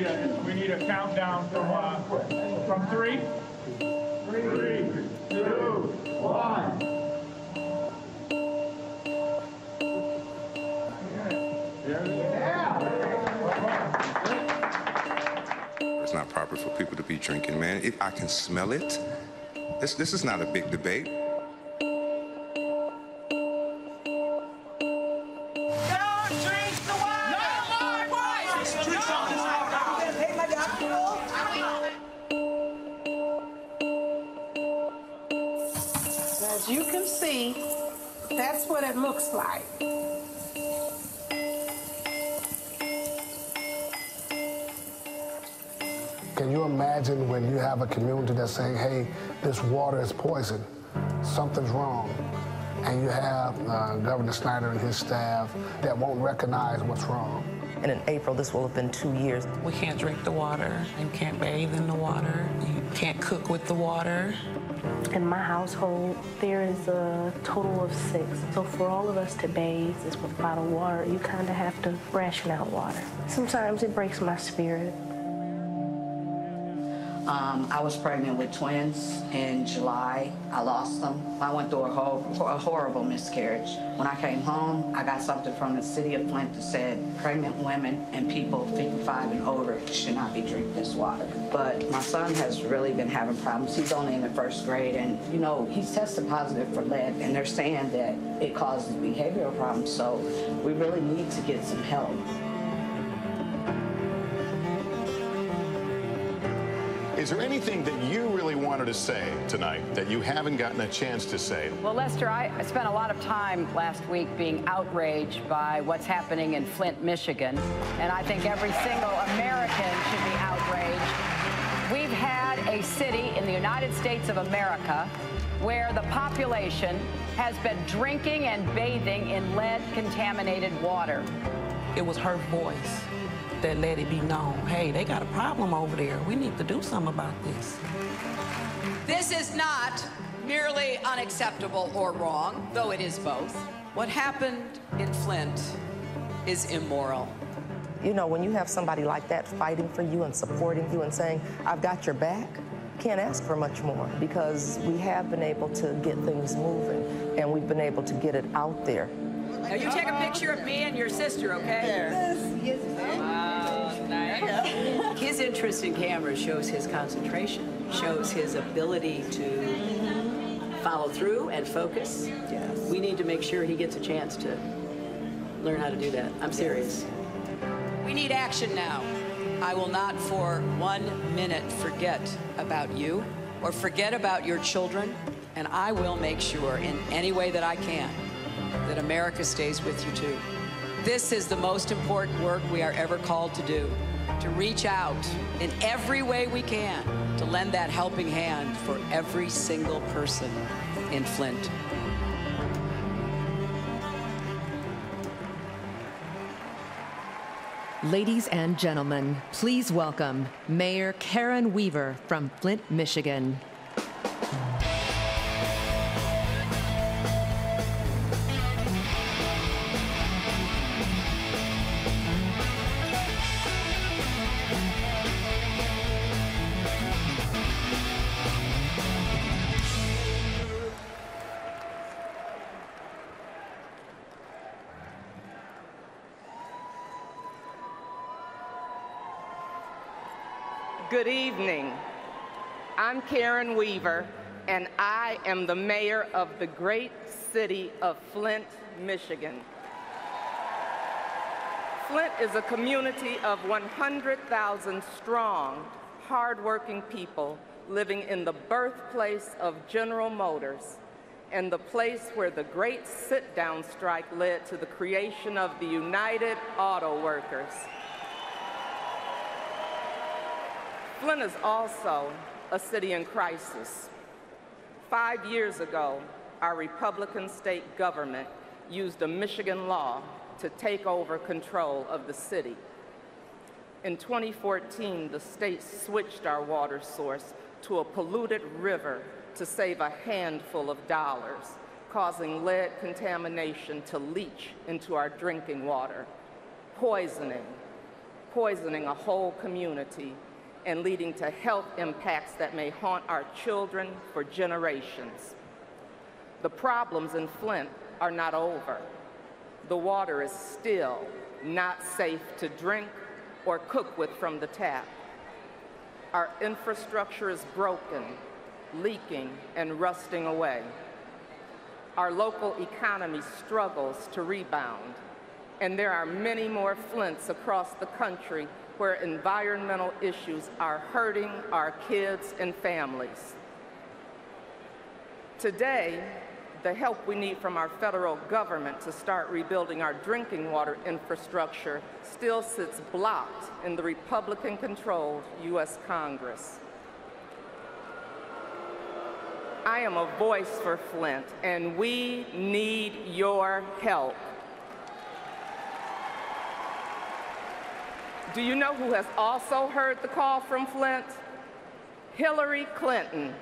need a countdown from 3. 3, 2, 1. It's not proper for people to be drinking, man. I can smell it. This is not a big debate. As you can see, that's what it looks like. Can you imagine when you have a community that's saying, hey, this water is poison, something's wrong, and you have Governor Snyder and his staff that won't recognize what's wrong? And in April, this will have been 2 years. We can't drink the water. You can't bathe in the water. You can't cook with the water. In my household, there is a total of 6. So for all of us to bathe is with bottled water, you kind of have to ration out water. Sometimes it breaks my spirit. I was pregnant with twins in July. I lost them. I went through a horrible miscarriage. When I came home, I got something from the city of Flint that said pregnant women and people 55 and over should not be drinking this water. But my son has really been having problems. He's only in the 1st grade, and you know, he's tested positive for lead, and they're saying that it causes behavioral problems. So we really need to get some help. Is there anything that you really wanted to say tonight that you haven't gotten a chance to say? Well, Lester, I spent a lot of time last week being outraged by what's happening in Flint, Michigan, and I think every single American should be outraged. We've had a city in the United States of America where the population has been drinking and bathing in lead-contaminated water. It was her voice that let it be known, hey, they got a problem over there. We need to do something about this. This is not merely unacceptable or wrong, though it is both. What happened in Flint is immoral. You know, when you have somebody like that fighting for you and supporting you and saying, I've got your back, can't ask for much more, because we have been able to get things moving and we've been able to get it out there. Now you take a picture of me and your sister, okay? Yes. Nice. His interest in camera shows his concentration, shows his ability to follow through and focus. Yes. We need to make sure he gets a chance to learn how to do that. I'm serious. We need action now. I will not for 1 minute forget about you or forget about your children, and I will make sure in any way that I can that America stays with you too. This is the most important work we are ever called to do, to reach out in every way we can to lend that helping hand for every single person in Flint. Ladies and gentlemen, please welcome Mayor Karen Weaver from Flint, Michigan. Good evening. I'm Karen Weaver, and I am the mayor of the great city of Flint, Michigan. Flint is a community of 100,000 strong, hardworking people living in the birthplace of General Motors and the place where the great sit-down strike led to the creation of the United Auto Workers. Flint is also a city in crisis. 5 years ago, our Republican state government used a Michigan law to take over control of the city. In 2014, the state switched our water source to a polluted river to save a handful of dollars, causing lead contamination to leach into our drinking water, poisoning poisoning a whole community and leading to health impacts that may haunt our children for generations. The problems in Flint are not over. The water is still not safe to drink or cook with from the tap. Our infrastructure is broken, leaking, and rusting away. Our local economy struggles to rebound, and there are many more Flints across the country where environmental issues are hurting our kids and families. Today, the help we need from our federal government to start rebuilding our drinking water infrastructure still sits blocked in the Republican-controlled U.S. Congress. I am a voice for Flint, and we need your help. Do you know who has also heard the call from Flint? Hillary Clinton.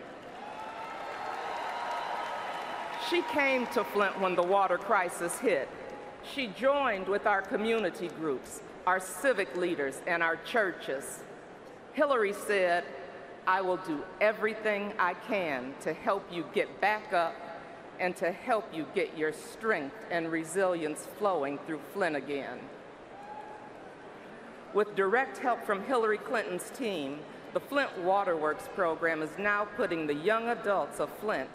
She came to Flint when the water crisis hit. She joined with our community groups, our civic leaders, and our churches. Hillary said, "I will do everything I can to help you get back up and to help you get your strength and resilience flowing through Flint again." With direct help from Hillary Clinton's team, the Flint Waterworks program is now putting the young adults of Flint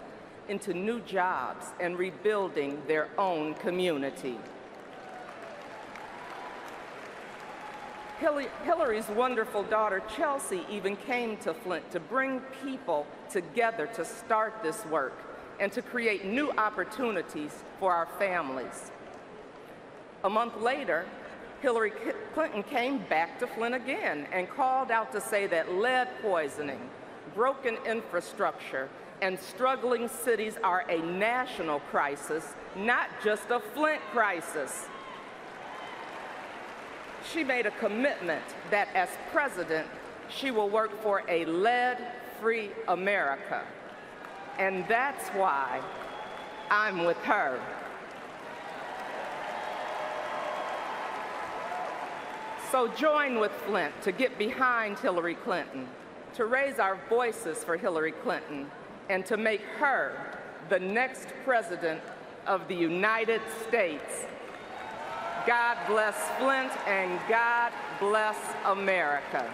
into new jobs and rebuilding their own community. Hillary's wonderful daughter, Chelsea, even came to Flint to bring people together to start this work and to create new opportunities for our families. A month later, Hillary Clinton came back to Flint again and called out to say that lead poisoning, broken infrastructure, and struggling cities are a national crisis, not just a Flint crisis. She made a commitment that as president, she will work for a lead-free America. And that's why I'm with her. So join with Flint to get behind Hillary Clinton, to raise our voices for Hillary Clinton, and to make her the next president of the United States. God bless Flint, and God bless America.